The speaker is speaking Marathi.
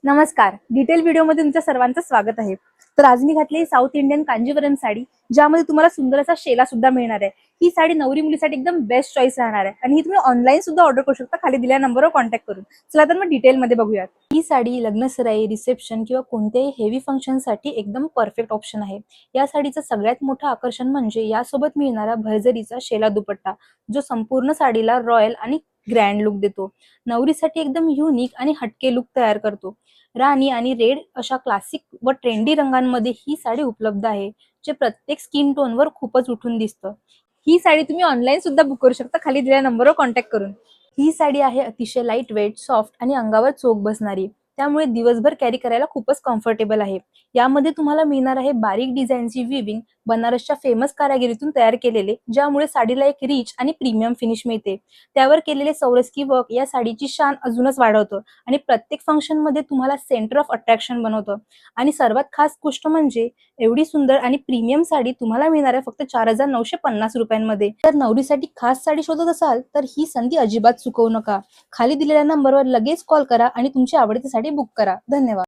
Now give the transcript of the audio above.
नमस्कार. डिटेल व्हिडिओमध्ये तुमच्या सर्वांचं स्वागत आहे. तर आज मी घातली साऊथ इंडियन कांजीवरम साडी, ज्यामध्ये तुम्हाला सुंदर असा शेला सुद्धा मिळणार आहे. ही साडी नवरी मुलीसाठी एकदम बेस्ट चॉईस राहणार आहे आणि ही तुम्ही ऑनलाईन सुद्धा ऑर्डर करू शकता खाली दिलेल्या नंबरवर कॉन्टॅक्ट करून. चला तर मग डिटेलमध्ये बघूयात. ही साडी लग्नसराई, रिसेप्शन किंवा कोणत्याही हेवी फंक्शनसाठी एकदम परफेक्ट ऑप्शन आहे. या साडीचं सगळ्यात मोठं आकर्षण म्हणजे यासोबत मिळणारा भरजरीचा शेला दुपट्टा, जो संपूर्ण साडीला रॉयल आणि ग्रँड लुक देतो. नवरीसाठी एकदम युनिक आणि हटके लुक तयार करतो. राणी आणि रेड अशा क्लासिक व ट्रेंडी रंगांमध्ये ही साडी उपलब्ध आहे, जे प्रत्येक स्किन टोनवर खूपच उठून दिसतं. ही साडी तुम्ही ऑनलाईन सुद्धा बुक करू शकता खाली दिलेल्या नंबरवर कॉन्टॅक्ट करून. ही साडी आहे अतिशय लाईट वेट, सॉफ्ट आणि अंगावर चोख बसणारी. त्यामुळे दिवसभर कॅरी करायला खूपच कम्फर्टेबल आहे. यामध्ये तुम्हाला मिळणार आहे बारीक डिझाईनची विविंग, बनारसच्या फेमस कारागिरीतून तयार केलेले, ज्यामुळे साडीला एक रिच आणि प्रीमियम फिनिश मिळते. त्यावर केलेले सौरस्की वर्क या साडीची शान अजूनच वाढवतं आणि प्रत्येक फंक्शन मध्ये तुम्हाला सेंटर ऑफ अट्रॅक्शन बनवतं. आणि सर्वात खास गोष्ट म्हणजे एवढी सुंदर आणि प्रीमियम साडी तुम्हाला मिळणार आहे फक्त 4,950 रुपयांमध्ये. तर नवरीसाठी खास साडी शोधत असाल तर ही संधी अजिबात चुकवू नका. खाली दिलेल्या नंबरवर लगेच कॉल करा आणि तुमची आवडती साडी बुक करा. धन्यवाद.